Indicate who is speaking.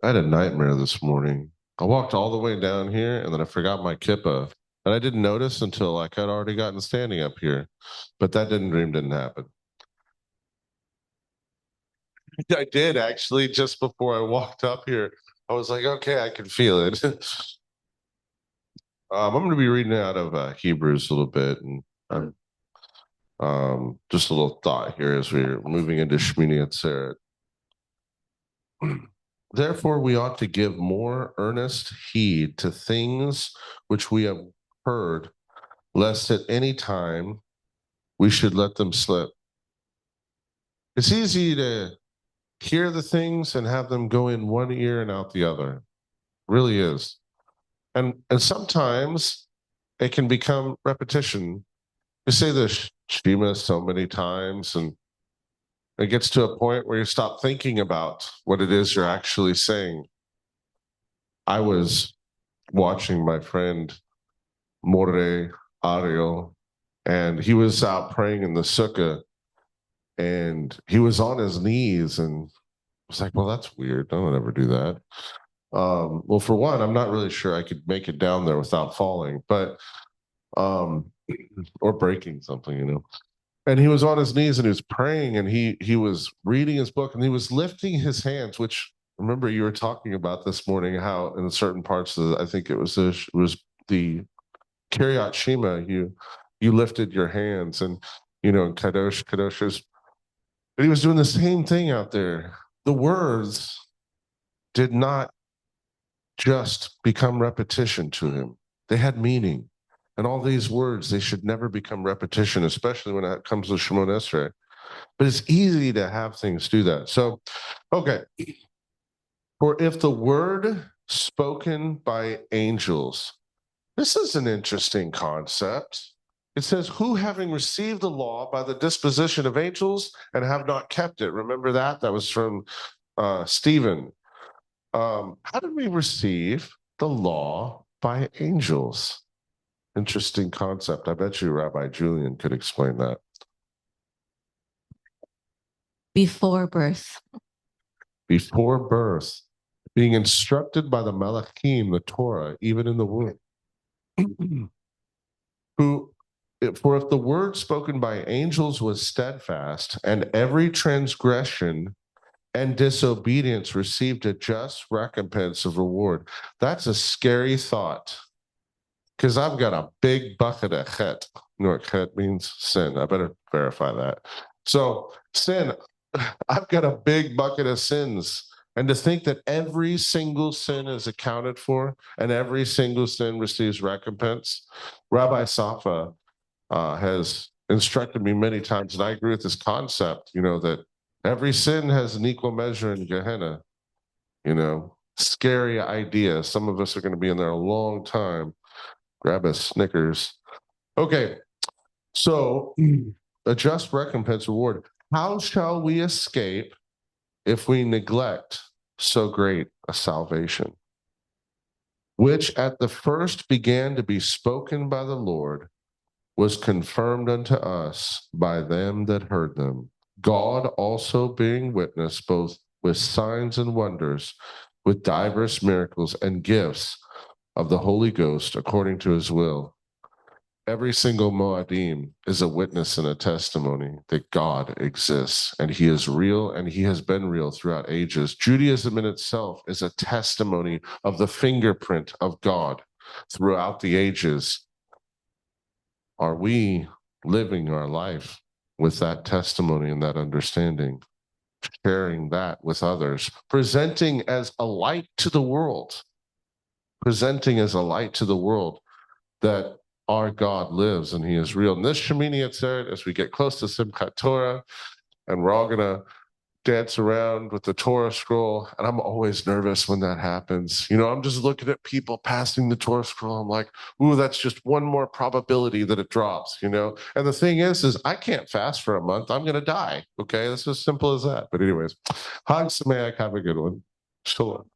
Speaker 1: I had a nightmare this morning. I walked all the way down here and then I forgot my kippah. And I didn't notice until like I'd already gotten standing up here. But that dream didn't happen. I did actually just before I walked up here. I was like, okay, I can feel it. I'm going to be reading out of Hebrews a little bit, and just a little thought here as we're moving into Shmini Atzeret. Therefore, we ought to give more earnest heed to things which we have heard, lest at any time we should let them slip. It's easy to hear the things and have them go in one ear and out the other. It really is. And sometimes it can become repetition. You say the Shema so many times, and it gets to a point where you stop thinking about what it is you're actually saying. I was watching my friend More Ariel, and he was out praying in the sukkah, and he was on his knees, and I was like, well, that's weird. I don't ever do that. Well, for one, I'm not really sure I could make it down there without falling, but or breaking something, And he was on his knees and he was praying, and he was reading his book, and he was lifting his hands. Which, remember, you were talking about this morning how in certain parts of I think it was the Kiryat Shema, you lifted your hands, and Kadosh Kadosh is. But he was doing the same thing out there. The words did not just become repetition to him. They had meaning. And all these words, they should never become repetition, especially when it comes to Shemon Esrei. But it's easy to have things do that. So, okay. For if the word spoken by angels, this is an interesting concept. It says, who having received the law by the disposition of angels and have not kept it. Remember that? That was from Stephen. How did we receive the law by angels? Interesting concept. I bet you Rabbi Julian could explain that.
Speaker 2: Before birth.
Speaker 1: Before birth, being instructed by the Malachim, the Torah, even in the womb. For if the word spoken by angels was steadfast, and every transgression and disobedience received a just recompense of reward. That's a scary thought. Because I've got a big bucket of chet. You know what chet means? Sin. I better verify that. So, sin, I've got a big bucket of sins. And to think that every single sin is accounted for and every single sin receives recompense. Rabbi Safa has instructed me many times, and I agree with this concept, that every sin has an equal measure in Gehenna. Scary idea. Some of us are going to be in there a long time. Grab a Snickers. Okay, so a just recompense reward. How shall we escape if we neglect so great a salvation, which at the first began to be spoken by the Lord, was confirmed unto us by them that heard them, God also being witness both with signs and wonders, with diverse miracles and gifts of the Holy Ghost according to his will. Every single Moadim is a witness and a testimony that God exists, and he is real, and he has been real throughout ages. Judaism in itself is a testimony of the fingerprint of God throughout the ages. Are we living our life with that testimony and that understanding, sharing that with others, presenting as a light to the world, that our God lives and he is real. And this Shemini Atzeret, as we get close to Simchat Torah, and we're all going to dance around with the Torah scroll, and I'm always nervous when that happens. I'm just looking at people passing the Torah scroll. I'm like, ooh, that's just one more probability that it drops, And the thing is I can't fast for a month. I'm going to die. Okay, that's as simple as that. But anyways, Hag Sameach, have a good one. Shalom.